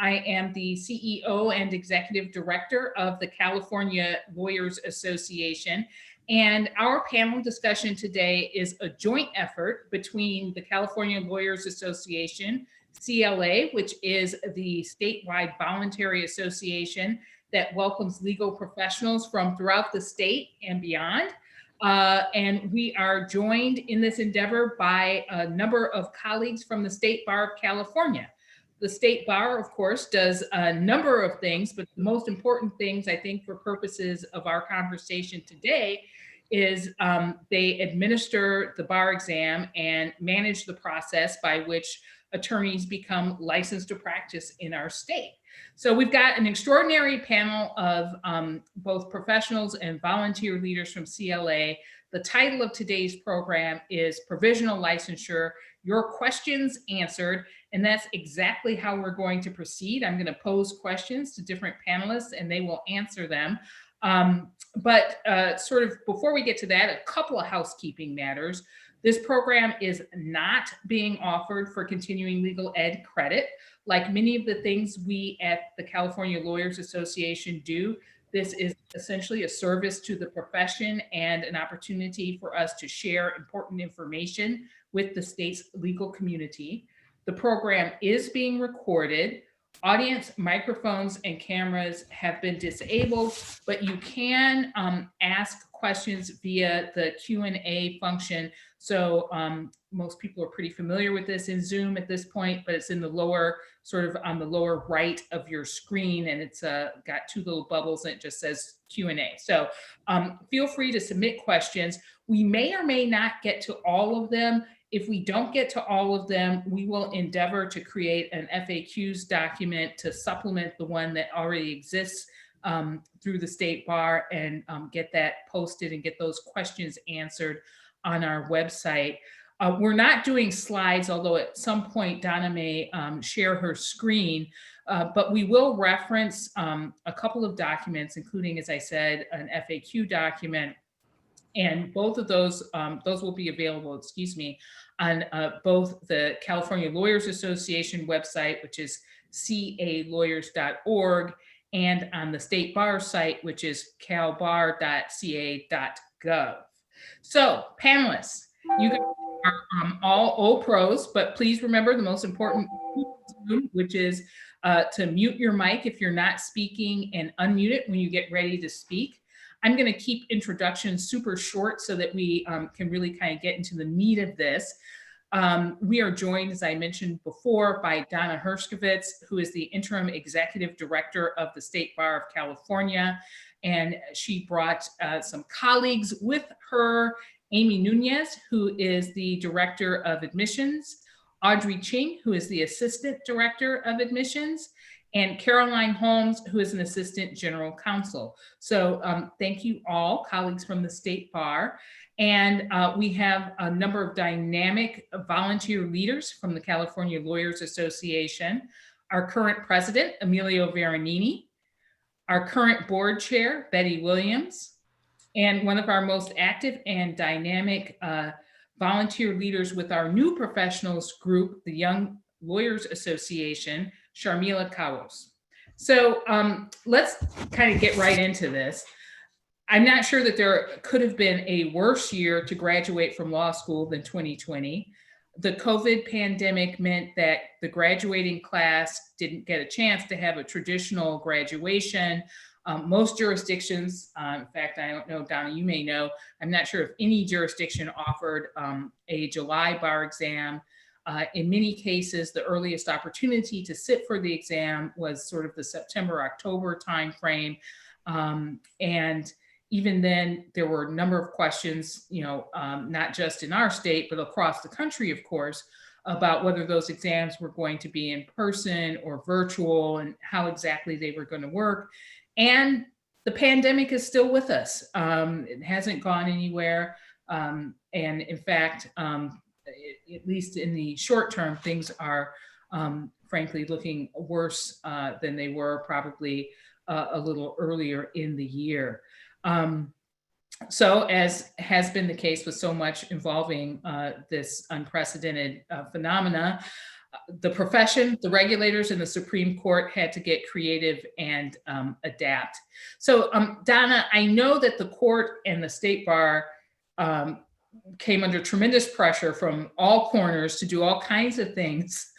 I am the CEO and Executive Director of the California Lawyers Association. And our panel discussion today is a joint effort between the California Lawyers Association, CLA, which is the statewide voluntary association that welcomes legal professionals from throughout the state and beyond. And we are joined in this endeavor by a number of colleagues from the State Bar of California. The State Bar, of course, does a number of things, but the most important things, I think, for purposes of our conversation today is they administer the bar exam and manage the process by which attorneys become licensed to practice in our state. So we've got an extraordinary panel of both professionals and volunteer leaders from CLA. The title of today's program is Provisional Licensure, Your Questions Answered, and that's exactly how we're going to proceed. I'm going to pose questions to different panelists and they will answer them. But sort of before we get to that, a couple of housekeeping matters. This program is not being offered for continuing legal ed credit. Like many of the things we at the California Lawyers Association do, this is essentially a service to the profession and an opportunity for us to share important information with the state's legal community. The program is being recorded. Audience microphones and cameras have been disabled, but you can ask questions via the Q&A function. So most people are pretty familiar with this in Zoom at this point, but it's in the lower, sort of on the lower right of your screen, and it's got two little bubbles and it just says Q&A. So feel free to submit questions. We may or may not get to all of them. If we don't get to all of them, we will endeavor to create an FAQs document to supplement the one that already exists through the State Bar and get that posted and get those questions answered on our website. We're not doing slides, although at some point Donna may share her screen, but we will reference a couple of documents, including, as I said, an FAQ document. And both of those will be available, on both the California Lawyers Association website, which is calawyers.org, and on the State Bar site, which is calbar.ca.gov. So, panelists, you guys are all old pros, but please remember the most important, which is to mute your mic if you're not speaking and unmute it when you get ready to speak. I'm going to keep introductions super short so that we can really kind of get into the meat of this. We are joined, as I mentioned before, by Donna Hershkovitz, who is the Interim Executive Director of the State Bar of California. And she brought some colleagues with her, Amy Nunez, who is the Director of Admissions, Audrey Ching, who is the Assistant Director of Admissions, and Caroline Holmes, who is an Assistant General Counsel. So thank you all, colleagues from the State Bar. And we have a number of dynamic volunteer leaders from the California Lawyers Association. Our current president, Emilio Veronini, our current board chair, Betty Williams, and one of our most active and dynamic volunteer leaders with our new professionals group, the Young Lawyers Association, Sharmila Kawos. So let's kind of get right into this. I'm not sure that there could have been a worse year to graduate from law school than 2020. The COVID pandemic meant that the graduating class didn't get a chance to have a traditional graduation. Most jurisdictions, in fact, I don't know, Donna, you may know, I'm not sure if any jurisdiction offered a July bar exam. In many cases, the earliest opportunity to sit for the exam was sort of the September-October timeframe. And even then, there were a number of questions, not just in our state, but across the country, of course, about whether those exams were going to be in person or virtual and how exactly they were going to work. And the pandemic is still with us. It hasn't gone anywhere. And in fact, at least in the short term, things are frankly looking worse than they were probably a little earlier in the year. So as has been the case with so much involving this unprecedented phenomena, the profession, the regulators, and the Supreme Court had to get creative and adapt. So, Donna, I know that the court and the state bar um, came under tremendous pressure from all corners to do all kinds of things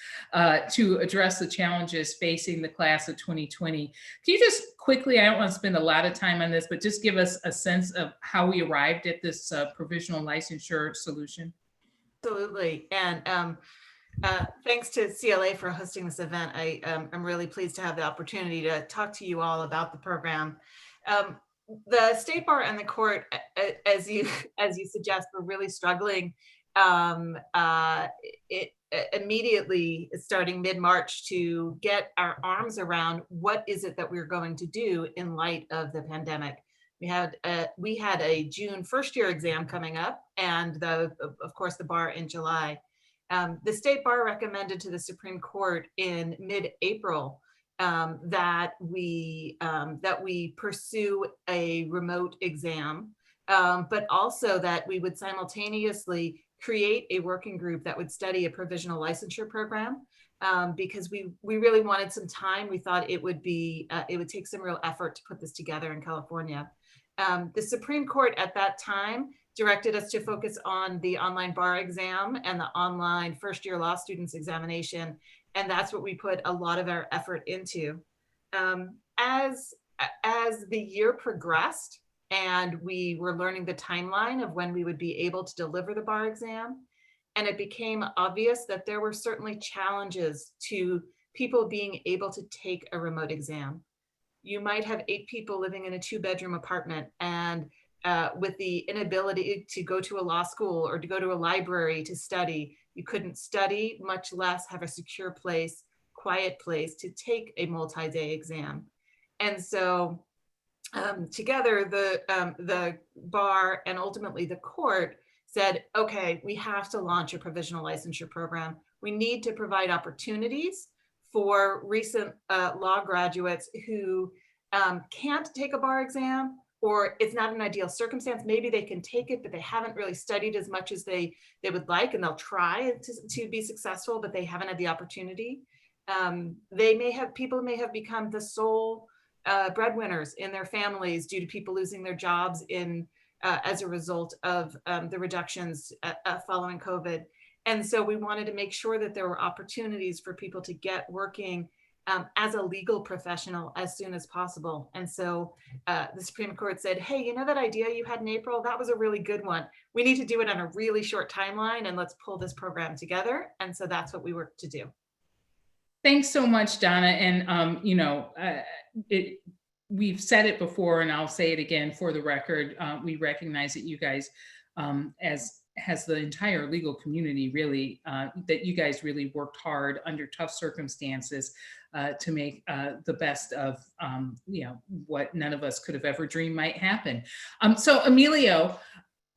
to address the challenges facing the class of 2020. Can you just quickly, I don't want to spend a lot of time on this, but just give us a sense of how we arrived at this provisional licensure solution? Absolutely. And thanks to CLA for hosting this event. I'm really pleased to have the opportunity to talk to you all about the program. The state bar and the court, as you suggest, were really struggling immediately starting mid-March to get our arms around what is it that we're going to do in light of the pandemic. We had a June first year exam coming up, and of course the bar in July. The state bar recommended to the Supreme Court in mid-April that we pursue a remote exam, but also that we would simultaneously create a working group that would study a provisional licensure program, because we really wanted some time. We thought it would take some real effort to put this together in California. The Supreme Court at that time directed us to focus on the online bar exam and the online first year law students examination. And that's what we put a lot of our effort into. As the year progressed and we were learning the timeline of when we would be able to deliver the bar exam, and it became obvious that there were certainly challenges to people being able to take a remote exam. You might have 8 people living in a 2-bedroom apartment, and with the inability to go to a law school or to go to a library to study, you couldn't study, much less have a secure place, quiet place to take a multi-day exam. And so together, the bar and ultimately the court said, okay, we have to launch a provisional licensure program. We need to provide opportunities for recent law graduates who can't take a bar exam, or it's not an ideal circumstance. Maybe they can take it, but they haven't really studied as much as they would like, and they'll try to be successful, but they haven't had the opportunity. People may have become the sole breadwinners in their families due to people losing their jobs as a result of the reductions following COVID. And so we wanted to make sure that there were opportunities for people to get working as a legal professional as soon as possible. And so the Supreme Court said, hey, you know that idea you had in April? That was a really good one. We need to do it on a really short timeline, and let's pull this program together. And so that's what we worked to do. Thanks so much, Donna. And, we've said it before, and I'll say it again for the record. We recognize that you guys, as has the entire legal community really, that you guys really worked hard under tough circumstances to make the best of, what none of us could have ever dreamed might happen. So Emilio,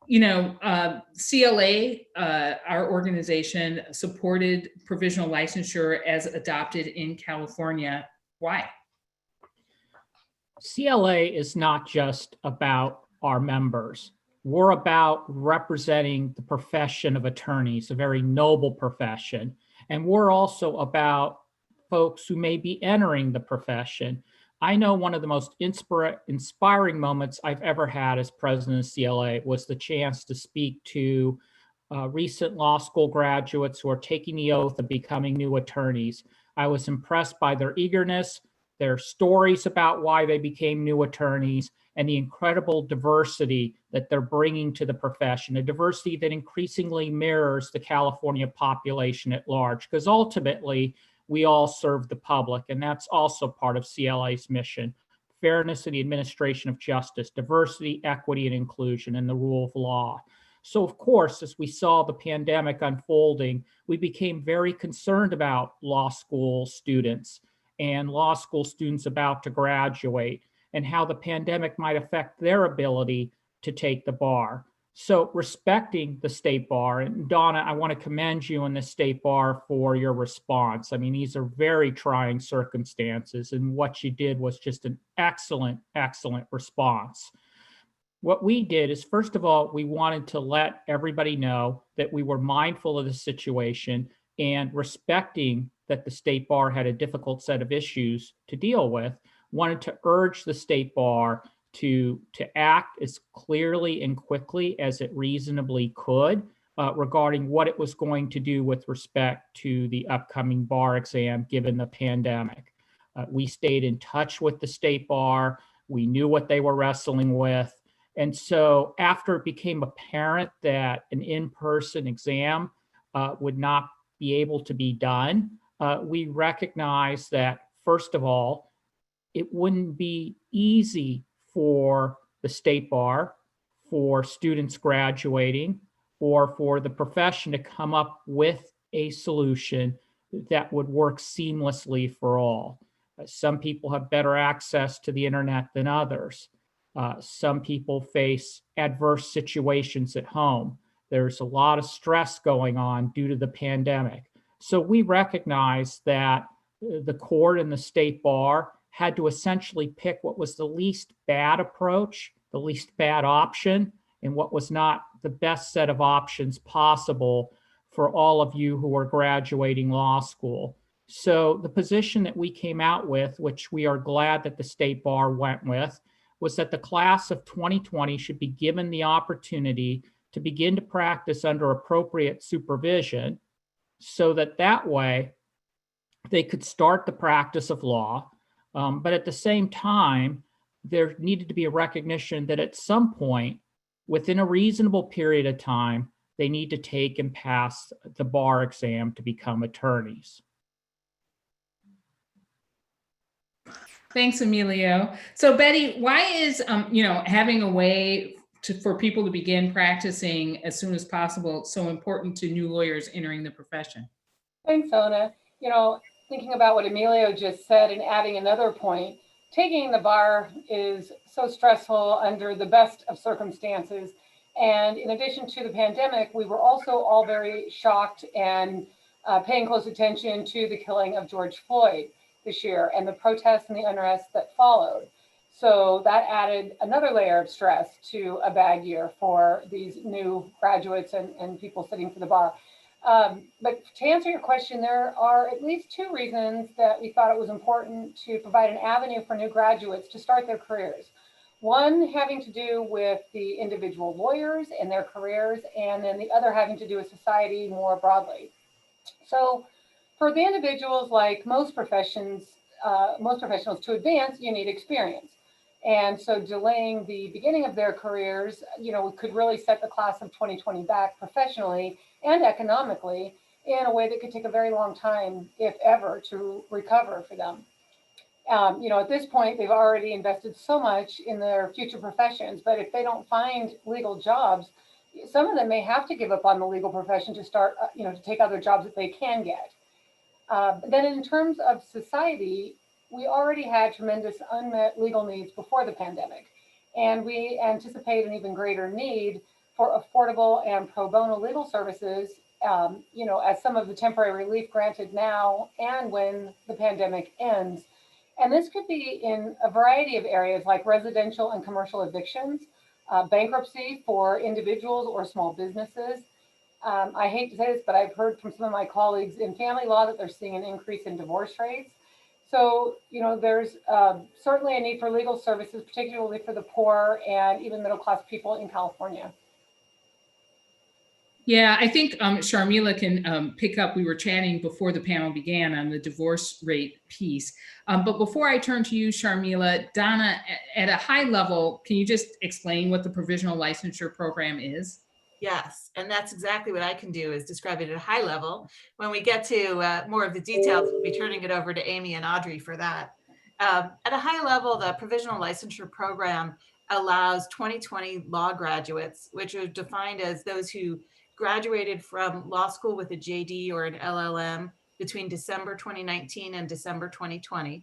CLA, our organization, supported provisional licensure as adopted in California. Why? CLA is not just about our members. We're about representing the profession of attorneys, a very noble profession. And we're also about folks who may be entering the profession. I know one of the most inspiring moments I've ever had as president of CLA was the chance to speak to recent law school graduates who are taking the oath of becoming new attorneys. I was impressed by their eagerness, their stories about why they became new attorneys, and the incredible diversity that they're bringing to the profession, a diversity that increasingly mirrors the California population at large, because ultimately we all serve the public, and that's also part of CLA's mission: fairness in the administration of justice, diversity, equity, and inclusion, and the rule of law. So of course, as we saw the pandemic unfolding, we became very concerned about law school students and law school students about to graduate, and how the pandemic might affect their ability to take the bar. So respecting the state bar, and Donna, I want to commend you and the state bar for your response. I mean, these are very trying circumstances, and what you did was just an excellent, excellent response. What we did is, first of all, we wanted to let everybody know that we were mindful of the situation and respecting that the state bar had a difficult set of issues to deal with, wanted to urge the state bar to act as clearly and quickly as it reasonably could regarding what it was going to do with respect to the upcoming bar exam given the pandemic. We stayed in touch with the state bar. We knew what they were wrestling with. And so after it became apparent that an in-person exam would not be able to be done, we recognized that, first of all, it wouldn't be easy for the state bar, for students graduating, or for the profession to come up with a solution that would work seamlessly for all. Some people have better access to the internet than others. Some people face adverse situations at home. There's a lot of stress going on due to the pandemic. So we recognize that the court and the state bar had to essentially pick what was the least bad approach, the least bad option, and what was not the best set of options possible for all of you who are graduating law school. So the position that we came out with, which we are glad that the state bar went with, was that the class of 2020 should be given the opportunity to begin to practice under appropriate supervision so that that way they could start the practice of law. But at the same time, there needed to be a recognition that at some point, within a reasonable period of time, they need to take and pass the bar exam to become attorneys. Thanks, Emilio. So Betty, why is having a way for people to begin practicing as soon as possible so important to new lawyers entering the profession? Thanks, Ona. Thinking about what Emilio just said and adding another point, taking the bar is so stressful under the best of circumstances. And in addition to the pandemic, we were also all very shocked and paying close attention to the killing of George Floyd this year and the protests and the unrest that followed. So that added another layer of stress to a bad year for these new graduates and people sitting for the bar. But to answer your question, there are at least two reasons that we thought it was important to provide an avenue for new graduates to start their careers. One having to do with the individual lawyers and their careers, and then the other having to do with society more broadly. So for the individuals, like most professionals, to advance, you need experience. And so delaying the beginning of their careers, could really set the class of 2020 back professionally and economically in a way that could take a very long time, if ever, to recover for them. At this point, they've already invested so much in their future professions, but if they don't find legal jobs, some of them may have to give up on the legal profession to start, to take other jobs that they can get. Then in terms of society, we already had tremendous unmet legal needs before the pandemic, and we anticipate an even greater need for affordable and pro bono legal services, as some of the temporary relief granted now and when the pandemic ends. And this could be in a variety of areas like residential and commercial evictions, bankruptcy for individuals or small businesses. I hate to say this, but I've heard from some of my colleagues in family law that they're seeing an increase in divorce rates. So, there's certainly a need for legal services, particularly for the poor and even middle-class people in California. Yeah, I think Sharmila can pick up. We were chatting before the panel began on the divorce rate piece. But before I turn to you, Sharmila, Donna, at a high level, can you just explain what the Provisional Licensure Program is? Yes, and that's exactly what I can do, is describe it at a high level. When we get to more of the details, we'll be turning it over to Amy and Audrey for that. At a high level, the Provisional Licensure Program allows 2020 law graduates, which are defined as those who graduated from law school with a JD or an LLM between December 2019 and December 2020,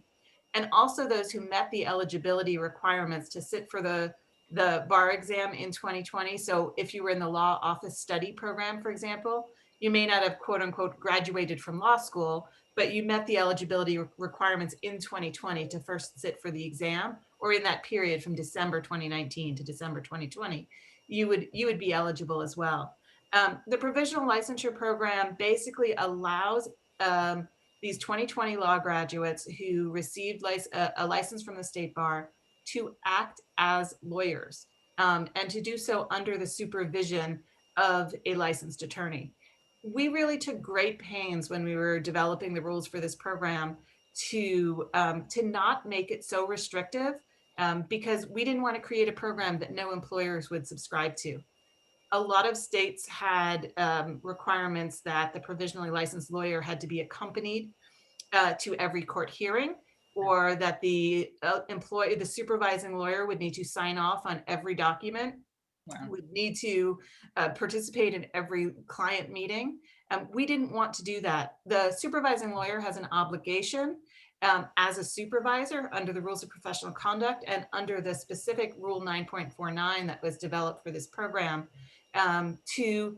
and also those who met the eligibility requirements to sit for the bar exam in 2020. So if you were in the law office study program, for example, you may not have quote unquote graduated from law school, but you met the eligibility requirements in 2020 to first sit for the exam, or in that period from December 2019 to December 2020, you would be eligible as well. The provisional licensure program basically allows these 2020 law graduates who received a license from the state bar to act as lawyers, and to do so under the supervision of a licensed attorney. We really took great pains when we were developing the rules for this program to not make it so restrictive, because we didn't want to create a program that no employers would subscribe to. A lot of states had requirements that the provisionally licensed lawyer had to be accompanied to every court hearing, or that the the supervising lawyer would need to sign off on every document, would need to participate in every client meeting. We didn't want to do that. The supervising lawyer has an obligation as a supervisor under the rules of professional conduct and under the specific rule 9.49 that was developed for this program, to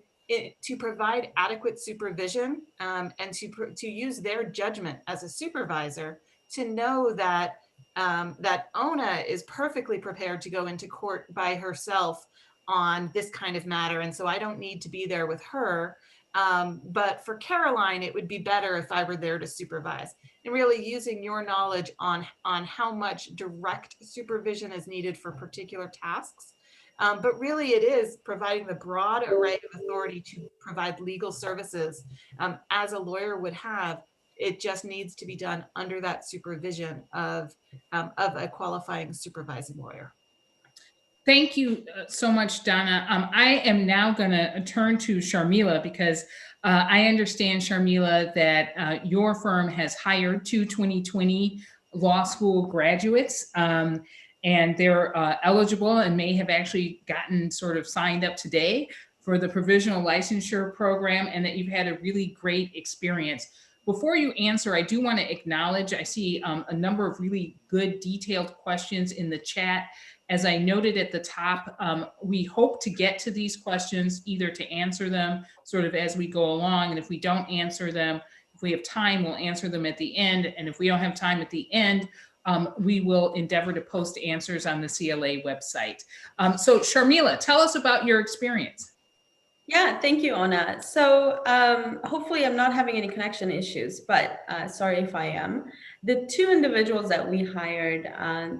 provide adequate supervision, and to use their judgment as a supervisor to know that that Ona is perfectly prepared to go into court by herself on this kind of matter. And so I don't need to be there with her. But for Caroline, it would be better if I were there to supervise, and really using your knowledge on how much direct supervision is needed for particular tasks. But really it is providing the broad array of authority to provide legal services as a lawyer would have. It just needs to be done under that supervision of a qualifying supervising lawyer. Thank you so much, Donna. I am now going to turn to Sharmila, because I understand, Sharmila, that your firm has hired 2 2020 law school graduates, and they're eligible and may have actually gotten sort of signed up today for the provisional licensure program, and that you've had a really great experience. Before you answer, I do want to acknowledge, I see a number of really good detailed questions in the chat. As I noted at the top, we hope to get to these questions, either to answer them sort of as we go along. And if we don't answer them, if we have time, we'll answer them at the end. And if we don't have time at the end, we will endeavor to post answers on the CLA website. So Sharmila, tell us about your experience. Yeah, thank you, Ona. So hopefully I'm not having any connection issues, but sorry if I am. The 2 individuals that we hired,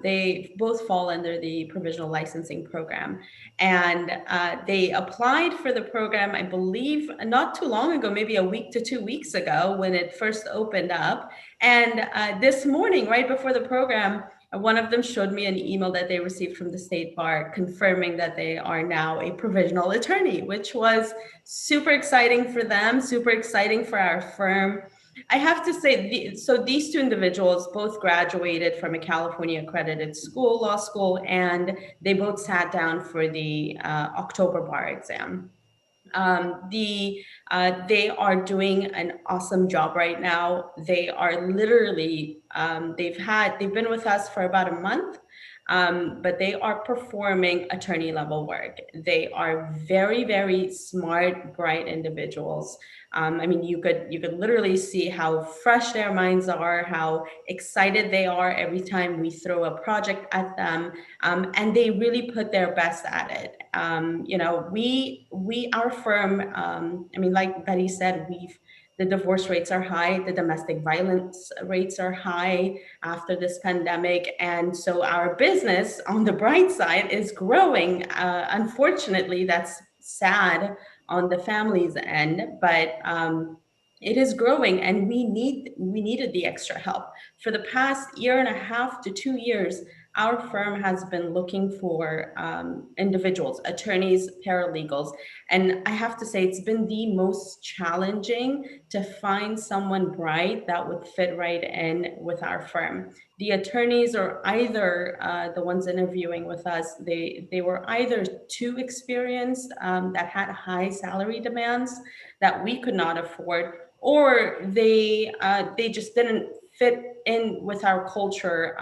they both fall under the provisional licensing program. And they applied for the program, I believe, not too long ago, maybe a week to 2 weeks ago when it first opened up. And this morning, right before the program, one of them showed me an email that they received from the state bar confirming that they are now a provisional attorney, which was super exciting for them, super exciting for our firm. I have to say, so these 2 individuals both graduated from a California accredited school, law school, and they both sat down for the October bar exam. They are doing an awesome job right now. They are literally, they've been with us for about a month, but they are performing attorney level work. They are very, very smart, bright individuals. I mean, you could literally see how fresh their minds are, how excited they are every time we throw a project at them, and they really put their best at it. You know, our firm, I mean, like Betty said, the divorce rates are high, the domestic violence rates are high after this pandemic. And so our business on the bright side is growing. Unfortunately, that's sad on the family's end, but it is growing, and we needed the extra help. For the past 1.5 to 2 years, our firm has been looking for individuals, attorneys, paralegals. And I have to say, it's been the most challenging to find someone bright that would fit right in with our firm. The attorneys are either, the ones interviewing with us, they were either too experienced, that had high salary demands that we could not afford, or they just didn't fit in with our culture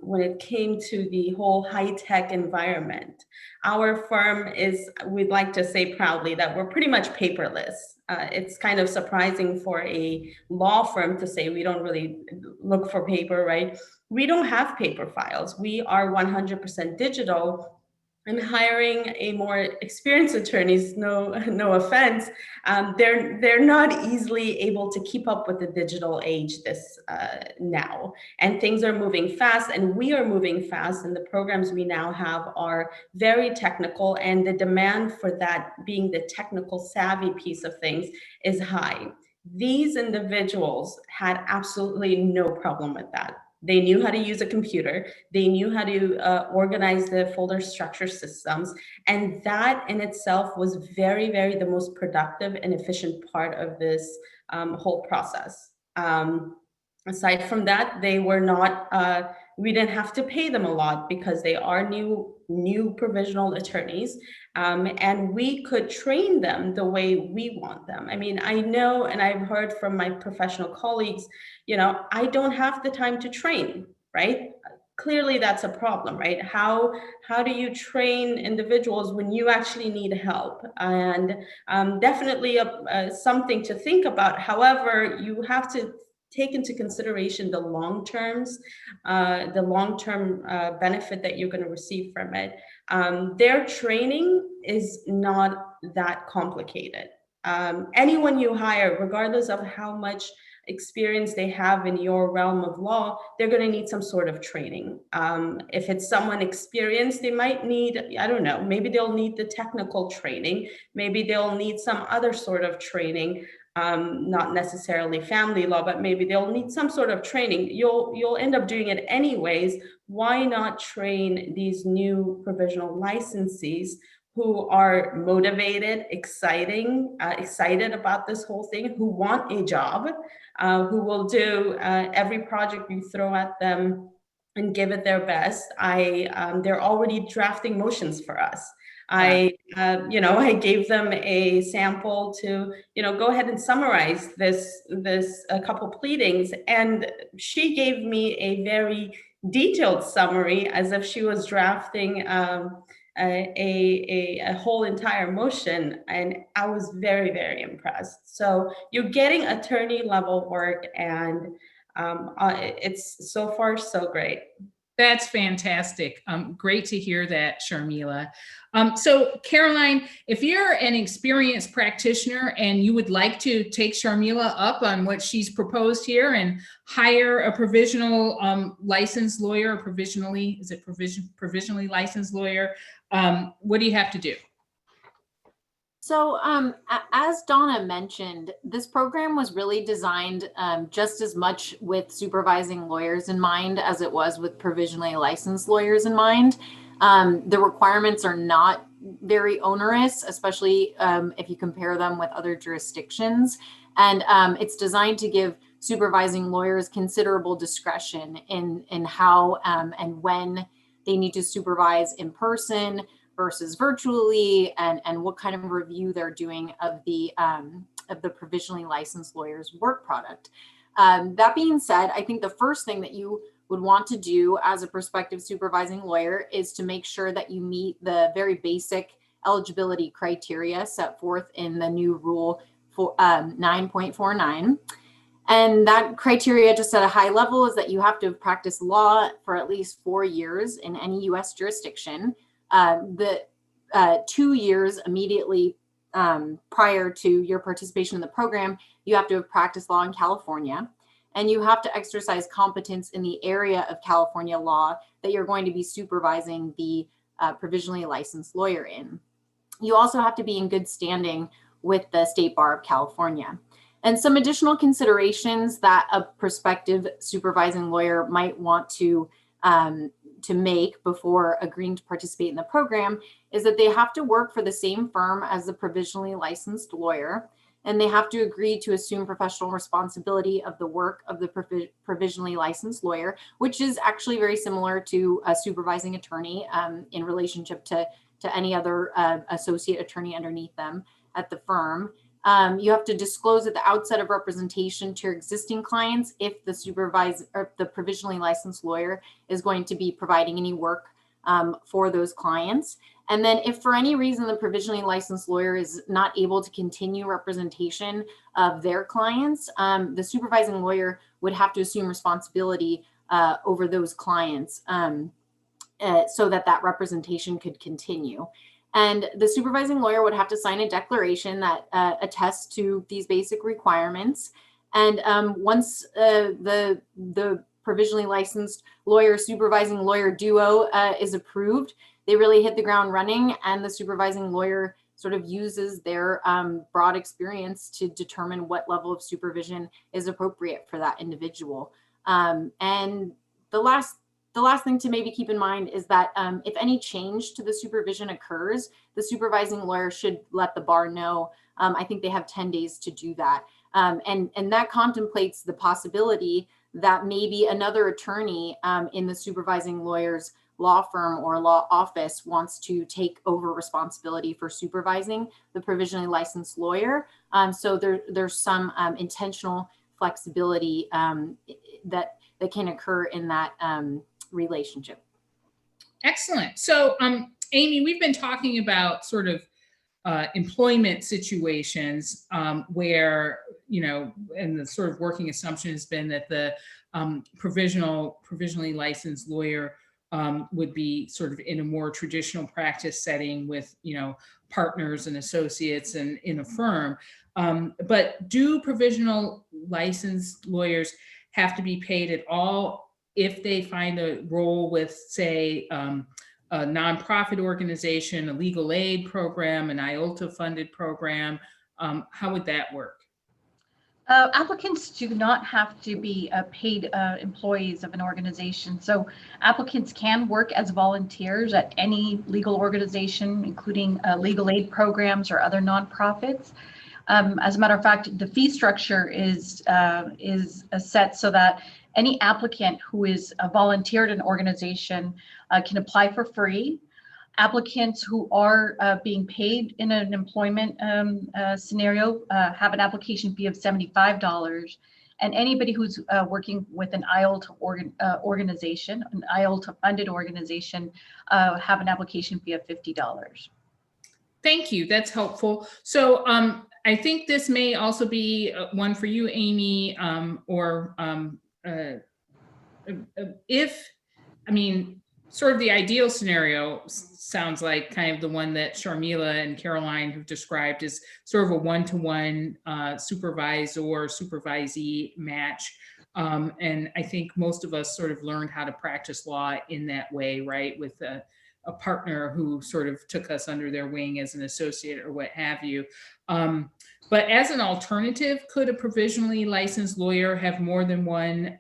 when it came to the whole high-tech environment. Our firm is, we'd like to say proudly that we're pretty much paperless. It's kind of surprising for a law firm to say we don't really look for paper, right? We don't have paper files. We are 100% digital. and hiring a more experienced attorneys, no offense, they're not easily able to keep up with the digital age this now. And things are moving fast, and we are moving fast, and the programs we now have are very technical, and the demand for that being the technical savvy piece of things is high. These individuals had absolutely no problem with that. They knew how to use a computer. They knew how to organize the folder structure systems. And that in itself was very, very the most productive and efficient part of this whole process. Aside from that, they were not, we didn't have to pay them a lot because they are new provisional attorneys. And we could train them the way we want them. I mean, I know, and I've heard from my professional colleagues, I don't have the time to train, right? Clearly that's a problem, right? How do you train individuals when you actually need help? And definitely something to think about. However, you have to take into consideration the long-term benefit that you're going to receive from it. Their training is not that complicated. Anyone you hire, regardless of how much experience they have in your realm of law, they're going to need some sort of training. If it's someone experienced, they might need, I don't know, maybe they'll need the technical training. Maybe they'll need some other sort of training. Not necessarily family law, but maybe they'll need some sort of training. You'll end up doing it anyways. Why not train these new provisional licensees who are motivated, excited about this whole thing, who want a job, who will do every project you throw at them and give it their best. They're already drafting motions for us. I gave them a sample to, go ahead and summarize this a couple pleadings, and she gave me a very detailed summary as if she was drafting a whole entire motion, and I was very, very impressed. So you're getting attorney level work, and it's so far so great. That's fantastic. Great to hear that, Sharmila. So Caroline, if you're an experienced practitioner and you would like to take Sharmila up on what she's proposed here and hire a provisional licensed lawyer, or provisionally licensed lawyer, what do you have to do? So as Donna mentioned, this program was really designed just as much with supervising lawyers in mind as it was with provisionally licensed lawyers in mind. The requirements are not very onerous, especially if you compare them with other jurisdictions. And it's designed to give supervising lawyers considerable discretion in how and when they need to supervise in person versus virtually, and what kind of review they're doing of the provisionally licensed lawyer's work product. That being said, I think the first thing that you would want to do as a prospective supervising lawyer is to make sure that you meet the very basic eligibility criteria set forth in the new rule for 9.49. And that criteria, just at a high level, is that you have to have practiced law for at least 4 years in any U.S. jurisdiction. The 2 years immediately prior to your participation in the program, you have to have practiced law in California, and you have to exercise competence in the area of California law that you're going to be supervising the provisionally licensed lawyer in. You also have to be in good standing with the State Bar of California. And some additional considerations that a prospective supervising lawyer might want to make before agreeing to participate in the program is that they have to work for the same firm as the provisionally licensed lawyer, and they have to agree to assume professional responsibility of the work of the provisionally licensed lawyer, which is actually very similar to a supervising attorney in relationship to any other associate attorney underneath them at the firm. You have to disclose at the outset of representation to your existing clients if the supervisor or the provisionally licensed lawyer is going to be providing any work for those clients. And then if for any reason the provisionally licensed lawyer is not able to continue representation of their clients, the supervising lawyer would have to assume responsibility over those clients. so that that representation could continue. And the supervising lawyer would have to sign a declaration that attests to these basic requirements. And once the provisionally licensed lawyer supervising lawyer duo is approved, they really hit the ground running, and the supervising lawyer sort of uses their broad experience to determine what level of supervision is appropriate for that individual. And the last thing to maybe keep in mind is that if any change to the supervision occurs, the supervising lawyer should let the bar know. I think they have 10 days to do that. And that contemplates the possibility that maybe another attorney in the supervising lawyer's law firm or law office wants to take over responsibility for supervising the provisionally licensed lawyer. So there's some intentional flexibility that can occur in that relationship. Excellent. So, Amy, we've been talking about sort of employment situations where, and the sort of working assumption has been that the provisionally licensed lawyer would be sort of in a more traditional practice setting with, partners and associates and in a firm. But do provisional licensed lawyers have to be paid at all if they find a role with, say, a nonprofit organization, a legal aid program, an IOLTA funded program? How would that work? Applicants do not have to be paid employees of an organization. So applicants can work as volunteers at any legal organization, including legal aid programs or other nonprofits. As a matter of fact, the fee structure is set so that any applicant who is volunteered in an organization can apply for free. Applicants who are being paid in an employment scenario have an application fee of $75. And anybody who's working with an IOLTA organization, an IOLTA funded organization, have an application fee of $50. Thank you. That's helpful. So I think this may also be one for you, Amy, sort of the ideal scenario sounds like kind of the one that Sharmila and Caroline have described as sort of a one-to-one supervisor-supervisee match. And I think most of us sort of learned how to practice law in that way, right? With a partner who sort of took us under their wing as an associate or what have you. But as an alternative, could a provisionally licensed lawyer have more than one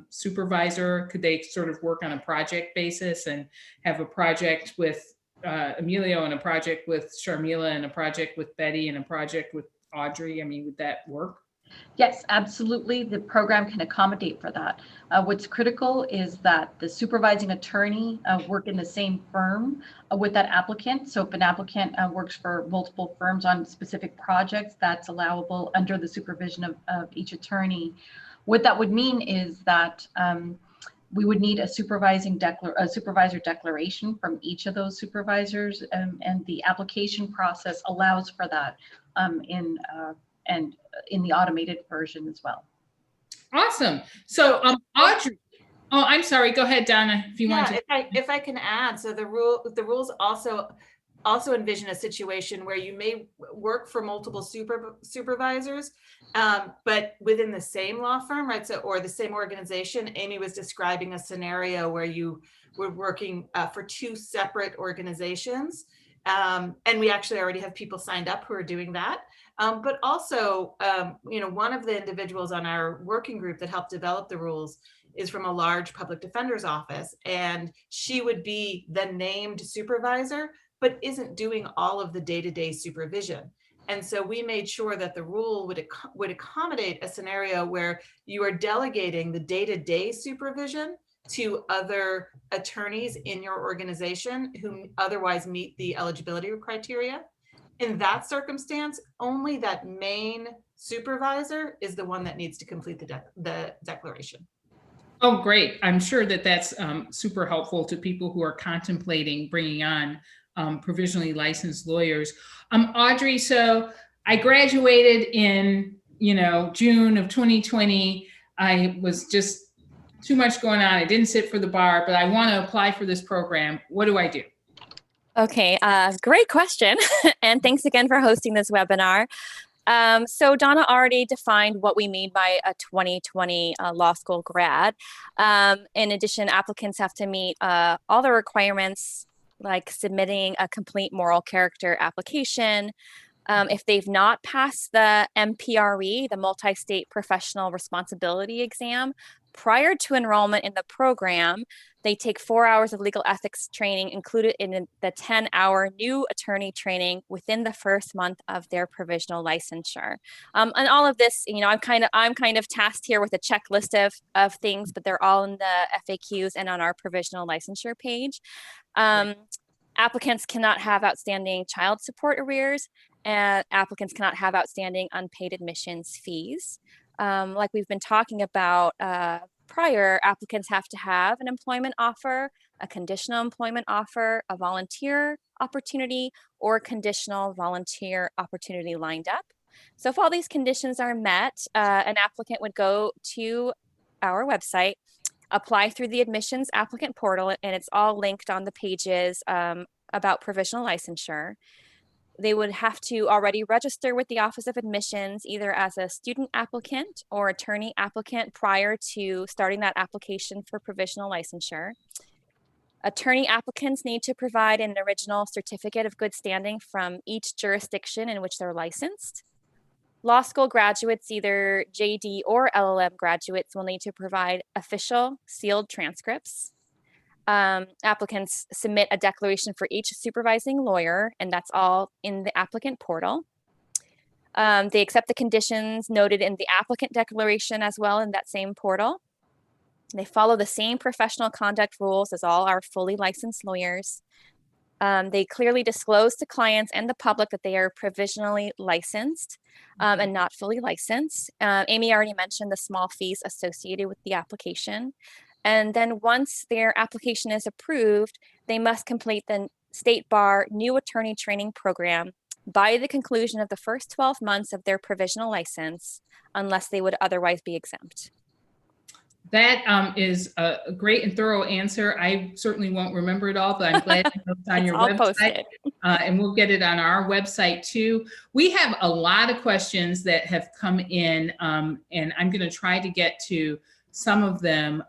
supervisor? Could they sort of work on a project basis and have a project with Emilio and a project with Sharmila and a project with Betty and a project with Audrey? I mean, would that work? Yes, absolutely. The program can accommodate for that. What's critical is that the supervising attorney work in the same firm with that applicant. So if an applicant works for multiple firms on specific projects, that's allowable under the supervision of each attorney. What that would mean is that we would need a supervisor declaration from each of those supervisors, and the application process allows for that in the automated version as well. Awesome. So Audrey, I'm sorry, go ahead, Donna, if you want to. If I can add, so the rules also envision a situation where you may work for multiple supervisors, but within the same law firm, right? So, or the same organization. Amy was describing a scenario where you were working for two separate organizations. And we actually already have people signed up who are doing that. But also, one of the individuals on our working group that helped develop the rules is from a large public defender's office, and she would be the named supervisor, but isn't doing all of the day-to-day supervision. And so we made sure that the rule would accommodate a scenario where you are delegating the day-to-day supervision to other attorneys in your organization who otherwise meet the eligibility criteria. In that circumstance, only that main supervisor is the one that needs to complete the declaration. Oh, great. I'm sure that that's super helpful to people who are contemplating bringing on provisionally licensed lawyers. Audrey, so I graduated in, June of 2020. I was just too much going on. I didn't sit for the bar, but I want to apply for this program. What do I do? Okay, great question. And thanks again for hosting this webinar. So Donna already defined what we mean by a 2020 law school grad. In addition, applicants have to meet all the requirements, like submitting a complete moral character application. If they've not passed the MPRE, the Multi-State Professional Responsibility Exam, prior to enrollment in the program, they take 4 hours of legal ethics training included in the 10-hour new attorney training within the first month of their provisional licensure. And all of this, you know, I'm kind of tasked here with a checklist of things, but they're all in the FAQs and on our provisional licensure page. Applicants cannot have outstanding child support arrears, and applicants cannot have outstanding unpaid admissions fees. Like we've been talking about prior, applicants have to have an employment offer, a conditional employment offer, a volunteer opportunity, or a conditional volunteer opportunity lined up. So if all these conditions are met, an applicant would go to our website, apply through the admissions applicant portal, and it's all linked on the pages about provisional licensure. They would have to already register with the Office of Admissions, either as a student applicant or attorney applicant prior to starting that application for provisional licensure. Attorney applicants need to provide an original certificate of good standing from each jurisdiction in which they're licensed. Law school graduates, either JD or LLM graduates, will need to provide official sealed transcripts. Applicants submit a declaration for each supervising lawyer, and that's all in the applicant portal. They accept the conditions noted in the applicant declaration as well in that same portal. They follow the same professional conduct rules as all our fully licensed lawyers. They clearly disclose to clients and the public that they are provisionally licensed and not fully licensed. Amy already mentioned the small fees associated with the application. And then once their application is approved, they must complete the State Bar New Attorney Training Program by the conclusion of the first 12 months of their provisional license, unless they would otherwise be exempt. That is a great and thorough answer. I certainly won't remember it all, but I'm glad it's on your website. And we'll get it on our website too. We have a lot of questions that have come in, and I'm going to try to get to some of them.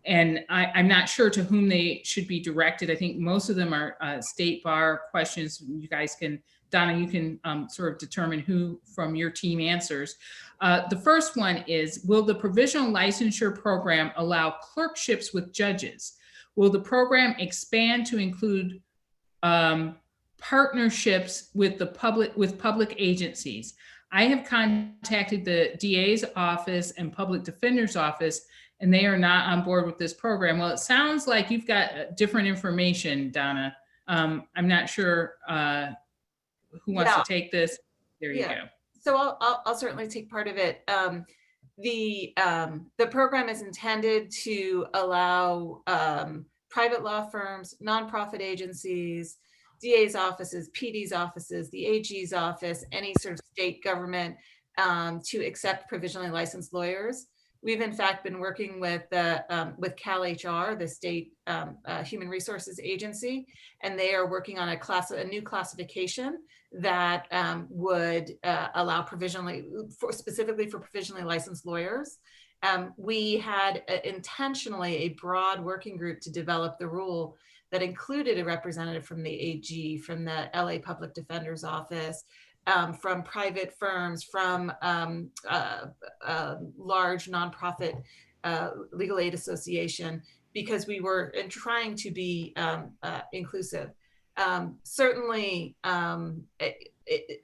And I'm not sure to whom they should be directed. I think most of them are State Bar questions. You guys can, Donna, you can sort of determine who from your team answers. The first one is, will the Provisional Licensure Program allow clerkships with judges? Will the program expand to include partnerships with public agencies? I have contacted the DA's office and public defender's office, and they are not on board with this program. Well, it sounds like you've got different information, Donna. I'm not sure who wants to take this. There you go. So I'll certainly take part of it. The program is intended to allow private law firms, nonprofit agencies, DA's offices, PD's offises, the AG's office, any sort of state government to accept provisionally licensed lawyers. We've in fact been working with CalHR, the state human resources agency, and they are working on a new classification that would allow specifically for provisionally licensed lawyers. We had intentionally a broad working group to develop the rule that included a representative from the AG, from the LA Public Defender's Office, from private firms, from large nonprofit legal aid association, because we were trying to be inclusive. Certainly,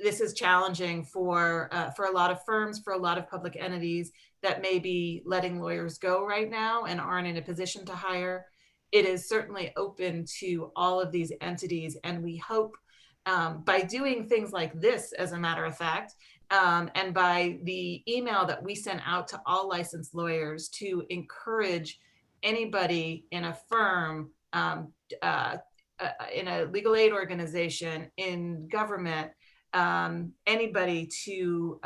this is challenging for a lot of firms, for a lot of public entities that may be letting lawyers go right now and aren't in a position to hire. It is certainly open to all of these entities, and we hope by doing things like this, as a matter of fact, and by the email that we sent out to all licensed lawyers to encourage anybody in a firm, in a legal aid organization, in government, anybody to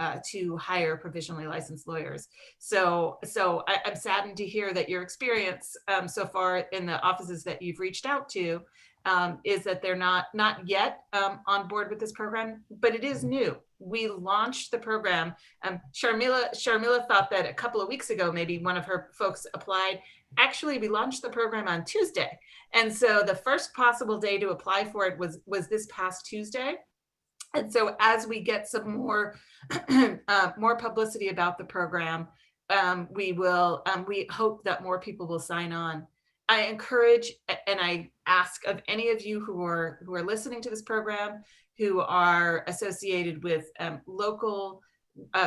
hire provisionally licensed lawyers. So I'm saddened to hear that your experience so far in the offices that you've reached out to is that they're not yet on board with this program, but it is new. We launched the program. Sharmila thought that a couple of weeks ago, maybe one of her folks applied. Actually, we launched the program on Tuesday. And so the first possible day to apply for it was this past Tuesday. And so as we get some more more publicity about the program, we hope that more people will sign on. I encourage and I ask of any of you who are listening to this program, who are associated with local,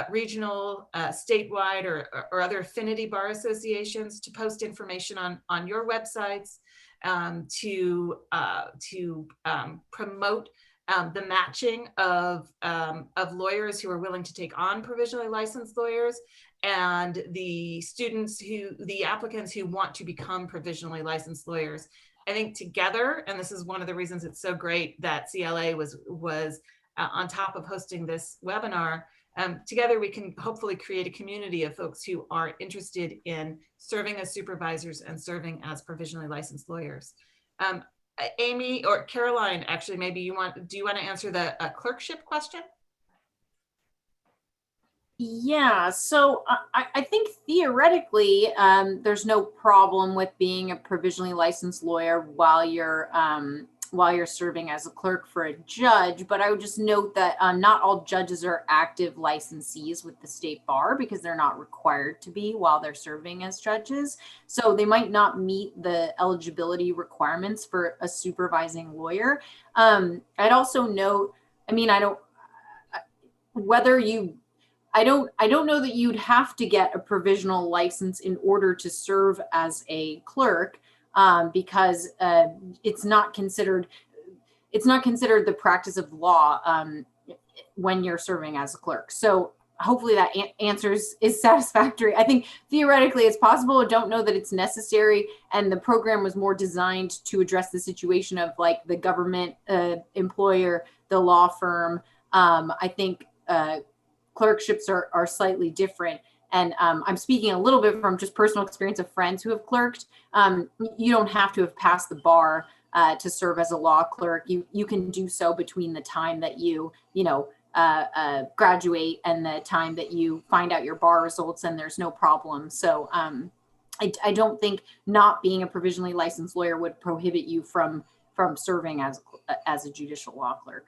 regional, statewide, or other affinity bar associations, to post information on your websites, to promote the matching of lawyers who are willing to take on provisionally licensed lawyers, and the applicants who want to become provisionally licensed lawyers. I think together, and this is one of the reasons it's so great that CLA was on top of hosting this webinar, together we can hopefully create a community of folks who are interested in serving as supervisors and serving as provisionally licensed lawyers. Amy or Caroline, actually, maybe do you want to answer the clerkship question? Yeah, so I think theoretically, there's no problem with being a provisionally licensed lawyer while you're serving as a clerk for a judge. But I would just note that not all judges are active licensees with the state bar, because they're not required to be while they're serving as judges. So they might not meet the eligibility requirements for a supervising lawyer. I'd also note, I mean, I don't know that you'd have to get a provisional license in order to serve as a clerk, because it's not considered the practice of law when you're serving as a clerk. So hopefully that is satisfactory. I think theoretically it's possible. I don't know that it's necessary, and the program was more designed to address the situation of like the government employer, the law firm. I think clerkships are slightly different. And I'm speaking a little bit from just personal experience of friends who have clerked. You don't have to have passed the bar to serve as a law clerk. You can do so between the time that you graduate and the time that you find out your bar results, and there's no problem. So I don't think not being a provisionally licensed lawyer would prohibit you from serving as a judicial law clerk.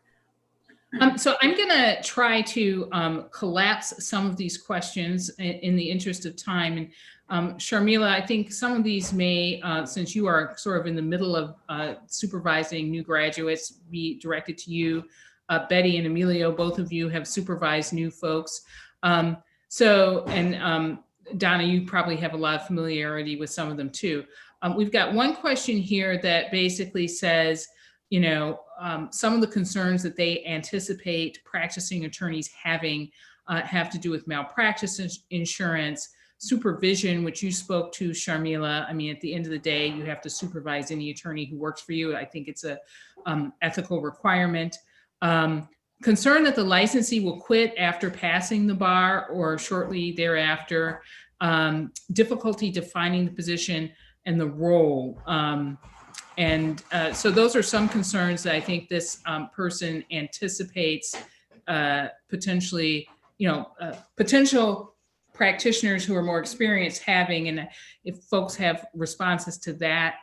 So I'm going to try to collapse some of these questions in the interest of time. And Sharmila, I think some of these may, since you are sort of in the middle of supervising new graduates, be directed to you. Betty and Emilio, both of you have supervised new folks. Donna, you probably have a lot of familiarity with some of them too. We've got one question here that basically says, some of the concerns that they anticipate practicing attorneys having have to do with malpractice insurance, supervision, which you spoke to, Sharmila. I mean, at the end of the day, you have to supervise any attorney who works for you. I think it's a ethical requirement. Concern that the licensee will quit after passing the bar or shortly thereafter. Difficulty defining the position and the role. So those are some concerns that I think this person anticipates potentially, potential practitioners who are more experienced having, and if folks have responses to that.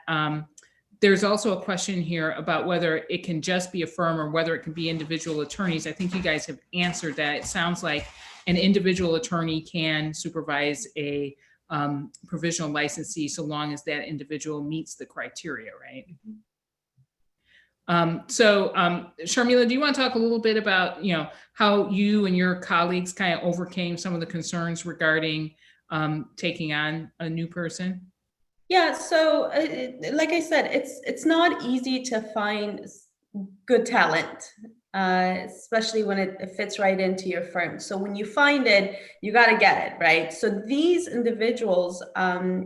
There's also a question here about whether it can just be a firm or whether it can be individual attorneys. I think you guys have answered that. It sounds like an individual attorney can supervise a provisional licensee so long as that individual meets the criteria, right? Sharmila, do you want to talk a little bit about, how you and your colleagues kind of overcame some of the concerns regarding taking on a new person? Yeah, so like I said, it's not easy to find good talent especially when it fits right into your firm. So when you find it, you got to get it, right? So these individuals,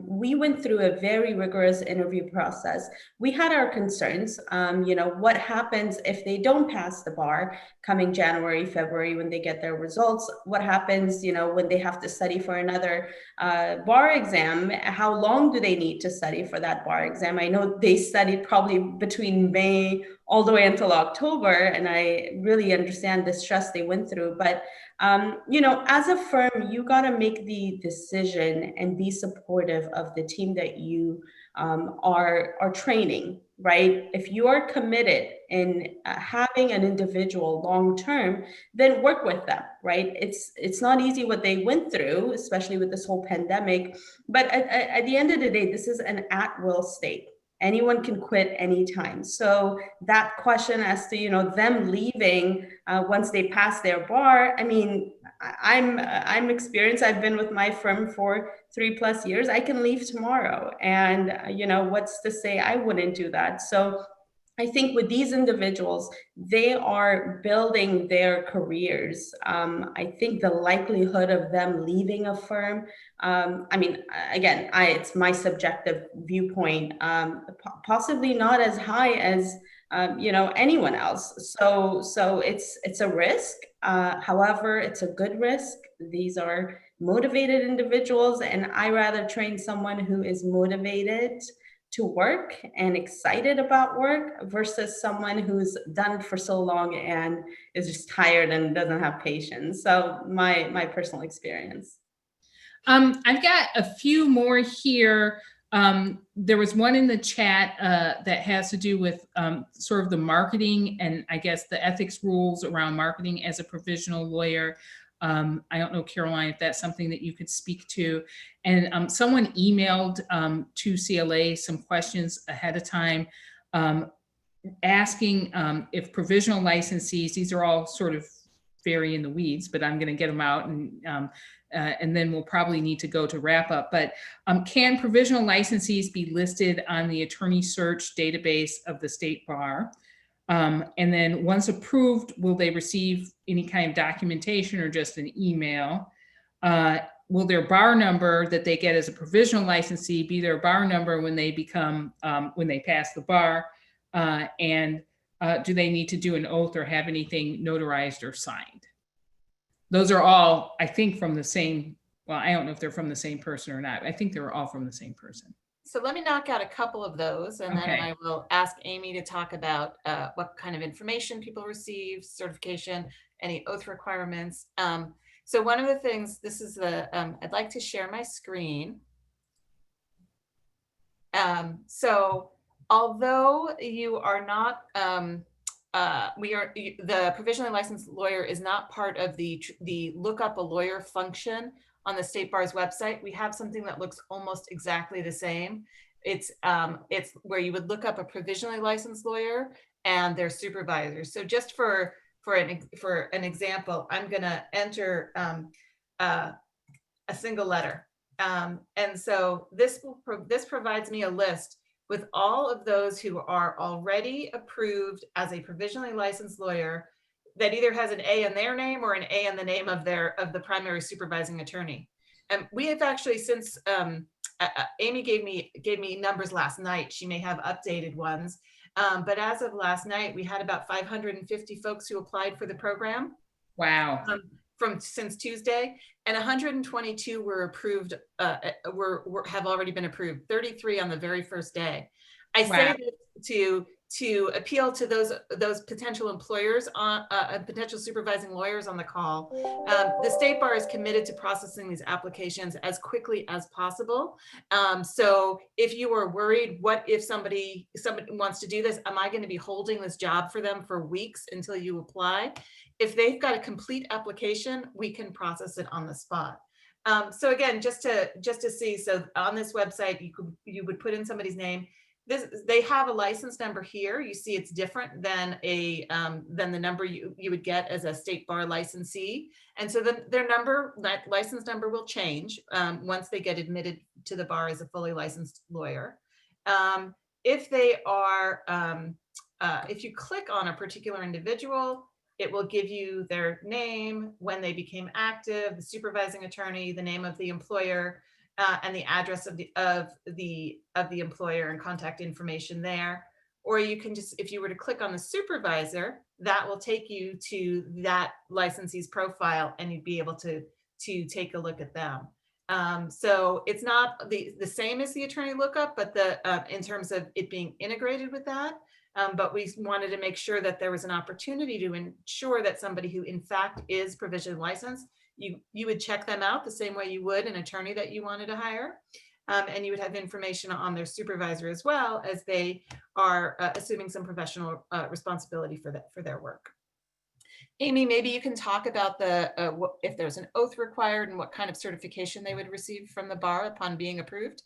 we went through a very rigorous interview process. We had our concerns, what happens if they don't pass the bar coming January, February, when they get their results? What happens, when they have to study for another bar exam? How long do they need to study for that bar exam? I know they studied probably between May all the way until October, and I really understand the stress they went through. But as a firm, you got to make the decision and be supportive of the team that you are training, right? If you are committed in having an individual long term, then work with them, right? It's not easy what they went through, especially with this whole pandemic. But at the end of the day, this is an at-will state. Anyone can quit anytime. So that question as to them leaving once they pass their bar, I mean, I'm experienced. I've been with my firm for 3+ years. I can leave tomorrow, and what's to say I wouldn't do that? So I think with these individuals, they are building their careers. I think the likelihood of them leaving a firm, again, it's my subjective viewpoint, possibly not as high as anyone else. So it's a risk. However, it's a good risk. These are motivated individuals, and I rather train someone who is motivated to work and excited about work versus someone who's done it for so long and is just tired and doesn't have patience. So my personal experience. I've got a few more here. There was one in the chat that has to do with sort of the marketing and I guess the ethics rules around marketing as a provisional lawyer. I don't know, Caroline, if that's something that you could speak to. And someone emailed to CLA some questions ahead of time asking if provisional licensees, these are all sort of very in the weeds, but I'm going to get them out and then we'll probably need to go to wrap up. But can provisional licensees be listed on the attorney search database of the state bar? And then once approved, will they receive any kind of documentation or just an email? Will their bar number that they get as a provisional licensee be their bar number when they become, when they pass the bar? And do they need to do an oath or have anything notarized or signed? Those are all, I think, from the same, well, I don't know if they're from the same person or not. I think they were all from the same person. So let me knock out a couple of those, and then I will ask Amy to talk about what kind of information people receive, certification, any oath requirements. So one of the things, this is the, I'd like to share my screen. So although you are not, the provisionally licensed lawyer is not part of the look up a lawyer function on the State Bar's website. We have something that looks almost exactly the same. It's where you would look up a provisionally licensed lawyer and their supervisors. So just for an example, I'm going to enter a single letter, and so this provides me a list with all of those who are already approved as a provisionally licensed lawyer that either has an A in their name or an A in the name of the primary supervising attorney. And we have actually, since Amy gave me numbers last night, she may have updated ones, but as of last night, we had about 550 folks who applied for the program. Wow. Since Tuesday, and 122 were approved, have already been approved, 33 on the very first day. I say this to appeal to those potential employers on potential supervising lawyers on the call. The State Bar is committed to processing these applications as quickly as possible. So if you are worried, what if somebody wants to do this? Am I going to be holding this job for them for weeks until you apply? If they've got a complete application, we can process it on the spot. So again, just to see, so on this website, you would put in somebody's name. They have a license number here. You see it's different than the number you would get as a State Bar licensee. And so their number, that license number, will change once they get admitted to the bar as a fully licensed lawyer. If they are, if you click on a particular individual, it will give you their name, when they became active, the supervising attorney, the name of the employer, and the address of the employer and contact information there. Or you can just, if you were to click on the supervisor, that will take you to that licensee's profile, and you'd be able to take a look at them. So it's not the same as the attorney lookup, but in terms of it being integrated with that. But we wanted to make sure that there was an opportunity to ensure that somebody who in fact is provisionally licensed, you would check them out the same way you would an attorney that you wanted to hire. And you would have information on their supervisor as well, as they are assuming some professional responsibility for their work. Amy, maybe you can talk about if there's an oath required and what kind of certification they would receive from the bar upon being approved.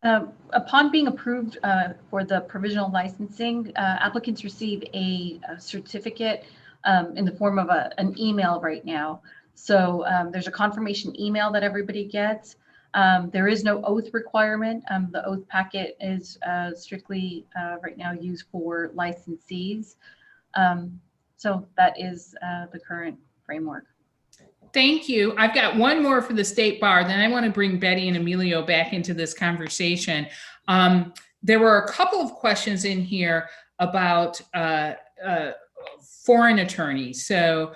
Upon being approved for the provisional licensing, applicants receive a certificate in the form of an email right now. So there's a confirmation email that everybody gets. There is no oath requirement. The oath packet is strictly right now used for licensees. So that is the current framework. Thank you. I've got one more for the State Bar. Then I want to bring Betty and Emilio back into this conversation. There were a couple of questions in here about foreign attorneys. So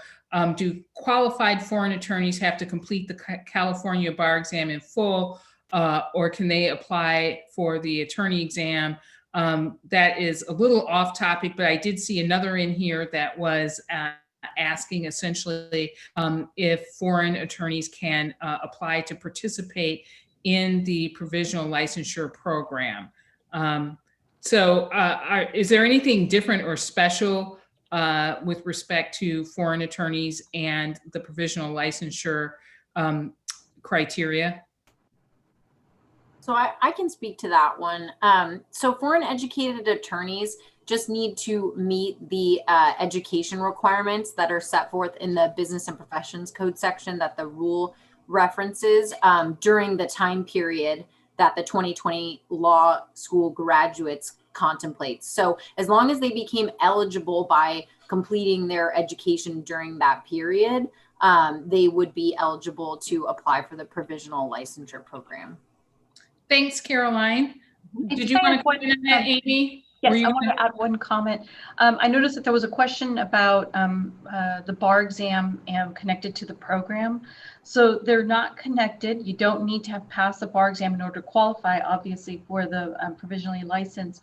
do qualified foreign attorneys have to complete the California bar exam in full, or can they apply for the attorney exam? That is a little off topic, but I did see another in here that was asking essentially if foreign attorneys can apply to participate in the provisional licensure program. Is there anything different or special with respect to foreign attorneys and the provisional licensure criteria? So I can speak to that one. So foreign educated attorneys just need to meet the education requirements that are set forth in the Business and Professions Code section that the rule references during the time period that the 2020 law school graduates contemplates. So as long as they became eligible by completing their education during that period, they would be eligible to apply for the provisional licensure program. Thanks, Caroline. Did you want to comment on that, Amy? Yes, I want to add one comment. I noticed that there was a question about the bar exam connected to the program. So they're not connected. You don't need to have passed the bar exam in order to qualify, obviously, for the provisionally licensed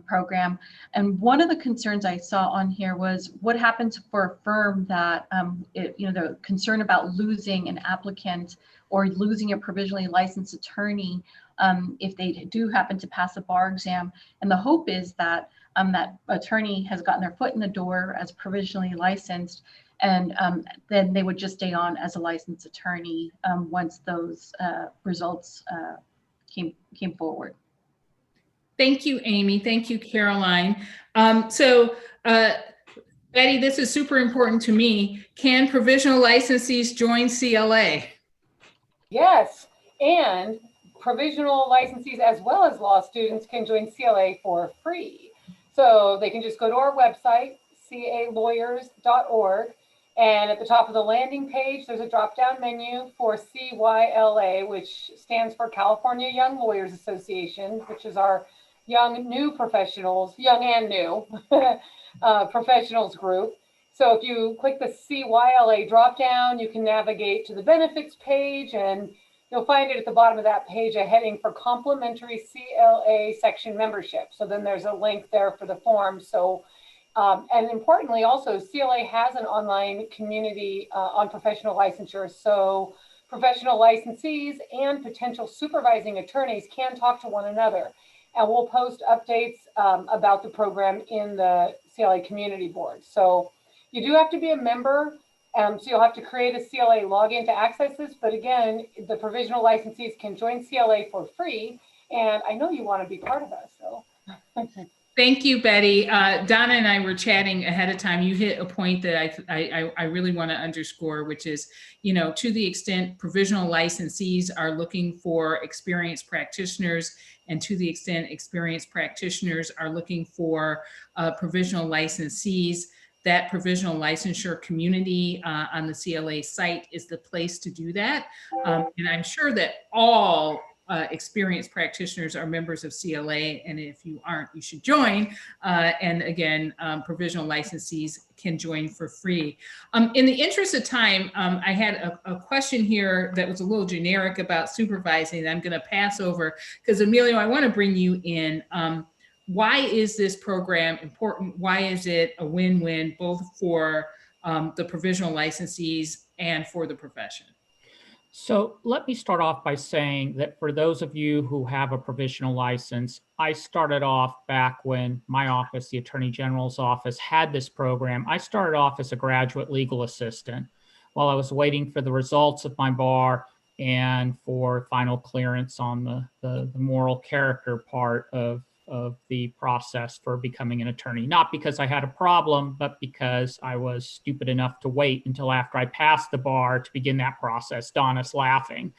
program. And one of the concerns I saw on here was what happens for a firm that, the concern about losing an applicant or losing a provisionally licensed attorney if they do happen to pass a bar exam. And the hope is that that attorney has gotten their foot in the door as provisionally licensed, and then they would just stay on as a licensed attorney once those results came forward. Thank you, Amy. Thank you, Caroline. Betty, this is super important to me. Can provisional licensees join CLA? Yes, and provisional licensees as well as law students can join CLA for free. So they can just go to our website, calawyers.org, and at the top of the landing page, there's a drop-down menu for CYLA, which stands for California Young Lawyers Association, which is our young new professionals, young and new professionals group. So if you click the CYLA drop-down, you can navigate to the benefits page, and you'll find it at the bottom of that page, a heading for complimentary CLA section membership. So then there's a link there for the form. So, and importantly also, CLA has an online community on professional licensure. So professional licensees and potential supervising attorneys can talk to one another. And we'll post updates about the program in the CLA community board. So you do have to be a member. So you'll have to create a CLA login to access this. But again, the provisional licensees can join CLA for free. And I know you want to be part of us. So. Thank you, Betty. Donna and I were chatting ahead of time. You hit a point that I really want to underscore, which is, to the extent provisional licensees are looking for experienced practitioners, and to the extent experienced practitioners are looking for provisional licensees, that provisional licensure community on the CLA site is the place to do that. And I'm sure that all experienced practitioners are members of CLA, and if you aren't, you should join. And again, provisional licensees can join for free. In the interest of time, I had a question here that was a little generic about supervising that I'm going to pass over, because Emilio, I want to bring you in. Why is this program important? Why is it a win-win both for the provisional licensees and for the profession? So let me start off by saying that for those of you who have a provisional license, I started off back when my office, the Attorney General's office, had this program. I started off as a graduate legal assistant while I was waiting for the results of my bar and for final clearance on the moral character part of the process for becoming an attorney. Not because I had a problem, but because I was stupid enough to wait until after I passed the bar to begin that process. Donna's laughing.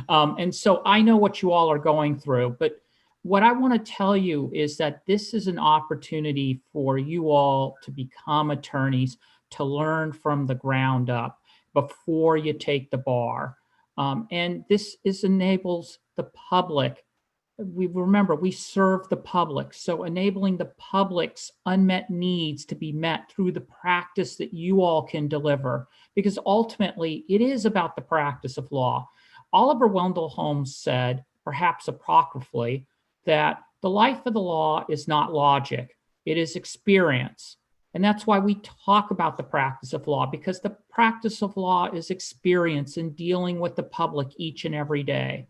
And so I know what you all are going through, but what I want to tell you is that this is an opportunity for you all to become attorneys, to learn from the ground up before you take the bar. And this enables the public. We serve the public. So enabling the public's unmet needs to be met through the practice that you all can deliver, because ultimately it is about the practice of law. Oliver Wendell Holmes said, perhaps apocryphally, that the life of the law is not logic, it is experience. And that's why we talk about the practice of law, because the practice of law is experience in dealing with the public each and every day.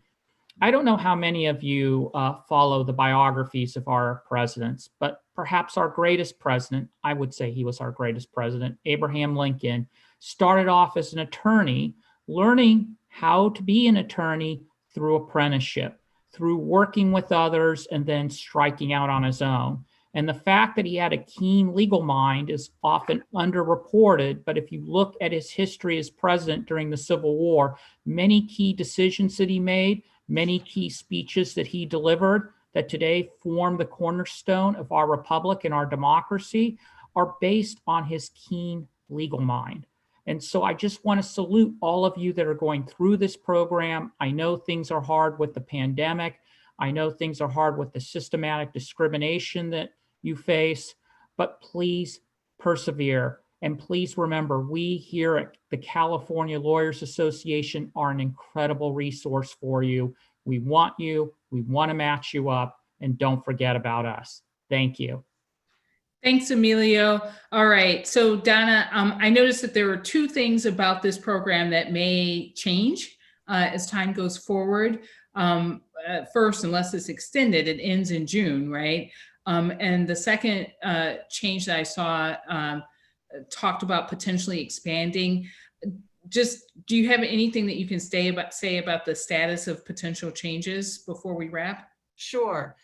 I don't know how many of you follow the biographies of our presidents, but perhaps our greatest president, I would say he was our greatest president, Abraham Lincoln, started off as an attorney, learning how to be an attorney through apprenticeship, through working with others, and then striking out on his own. And the fact that he had a keen legal mind is often underreported, but if you look at his history as president during the Civil War, many key decisions that he made, many key speeches that he delivered that today form the cornerstone of our republic and our democracy are based on his keen legal mind. And so I just want to salute all of you that are going through this program. I know things are hard with the pandemic. I know things are hard with the systematic discrimination that you face, but please persevere. And please remember, we here at the California Lawyers Association are an incredible resource for you. We want you, we want to match you up, and don't forget about us. Thank you. Thanks, Emilio. All right, so Donna, I noticed that there were two things about this program that may change as time goes forward. First, unless it's extended, it ends in June, right? And the second change that I saw talked about potentially expanding. Just, do you have anything that you can say about the status of potential changes before we wrap? Sure.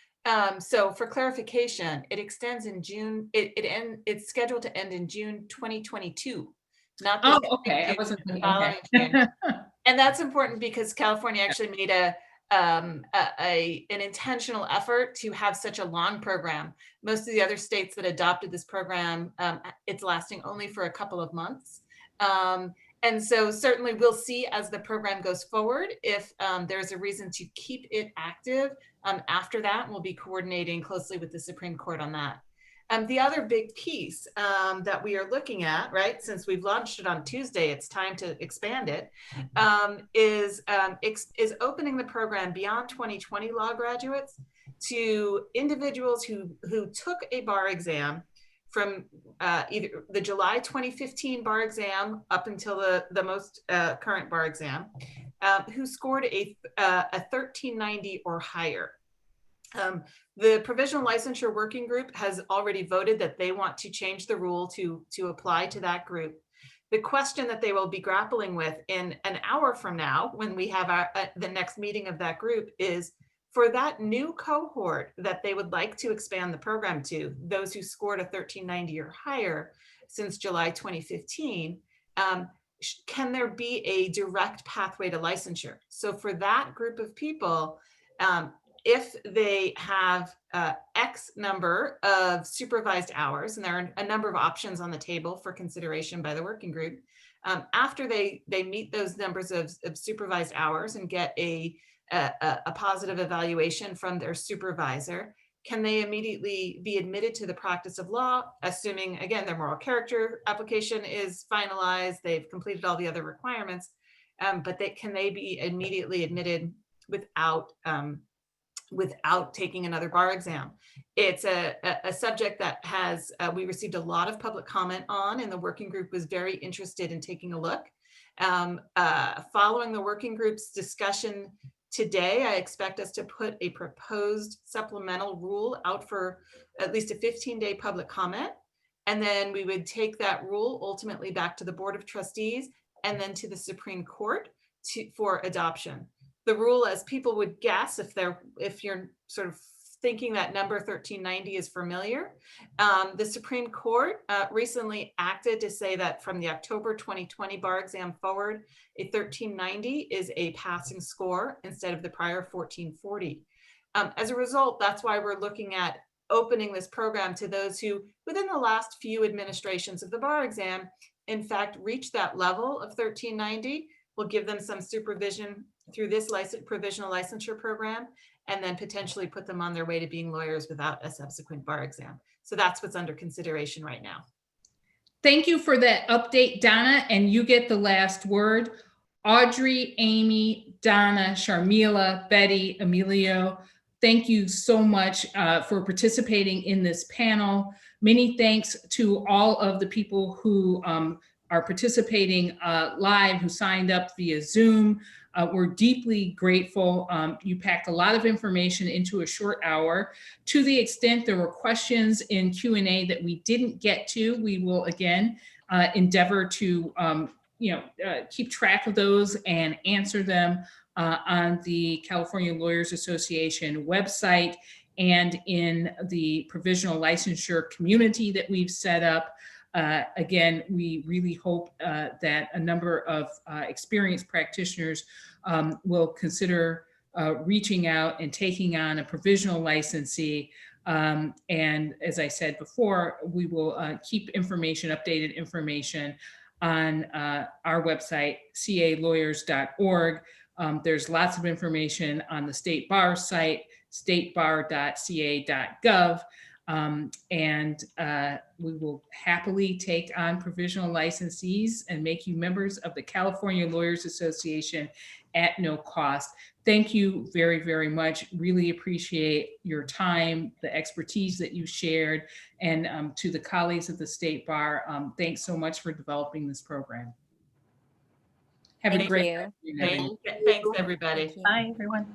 So for clarification, it extends in June. It's scheduled to end in June 2022. Not this okay. June, I wasn't thinking. following Okay. June. And that's important because California actually made an intentional effort to have such a long program. Most of the other states that adopted this program, it's lasting only for a couple of months. And so certainly we'll see as the program goes forward if there's a reason to keep it active. After that, we'll be coordinating closely with the Supreme Court on that. The other big piece that we are looking at, right, since we've launched it on Tuesday, it's time to expand it, is opening the program beyond 2020 law graduates to individuals who took a bar exam from either the July 2015 bar exam up until the most current bar exam, who scored a 1390 or higher. The Provisional Licensure Working Group has already voted that they want to change the rule to apply to that group. The question that they will be grappling with in an hour from now, when we have the next meeting of that group, is for that new cohort that they would like to expand the program to, those who scored a 1390 or higher since July 2015, can there be a direct pathway to licensure? So for that group of people, if they have X number of supervised hours, and there are a number of options on the table for consideration by the working group, after they meet those numbers of supervised hours and get a positive evaluation from their supervisor, can they immediately be admitted to the practice of law, assuming, again, their moral character application is finalized, they've completed all the other requirements, but can they be immediately admitted without taking another bar exam? It's a subject that has, we received a lot of public comment on, and the working group was very interested in taking a look. Following the working group's discussion today, I expect us to put a proposed supplemental rule out for at least a 15-day public comment. And then we would take that rule ultimately back to the Board of Trustees and then to the Supreme Court for adoption. The rule, as people would guess, if you're sort of thinking that number 1390 is familiar, the Supreme Court recently acted to say that from the October 2020 bar exam forward, a 1390 is a passing score instead of the prior 1440. As a result, that's why we're looking at opening this program to those who, within the last few administrations of the bar exam, in fact, reach that level of 1390. We'll give them some supervision through this provisional licensure program, and then potentially put them on their way to being lawyers without a subsequent bar exam. So that's what's under consideration right now. Thank you for that update, Donna, and you get the last word. Audrey, Amy, Donna, Sharmila, Betty, Emilio, thank you so much for participating in this panel. Many thanks to all of the people who are participating live, who signed up via Zoom. We're deeply grateful. You packed a lot of information into a short hour. To the extent there were questions in Q&A that we didn't get to, we will again endeavor to keep track of those and answer them on the California Lawyers Association website and in the provisional licensure community that we've set up. Again, we really hope that a number of experienced practitioners will consider reaching out and taking on a provisional licensee. And as I said before, we will keep updated information on our website, calawyers.org. There's lots of information on the State Bar site, statebar.ca.gov. And we will happily take on provisional licensees and make you members of the California Lawyers Association at no cost. Thank you very, very much. Really appreciate your time, the expertise that you shared, and to the colleagues at the State Bar, thanks so much for developing this program. Have a great Thank Thanks, everybody. you. Bye, everyone.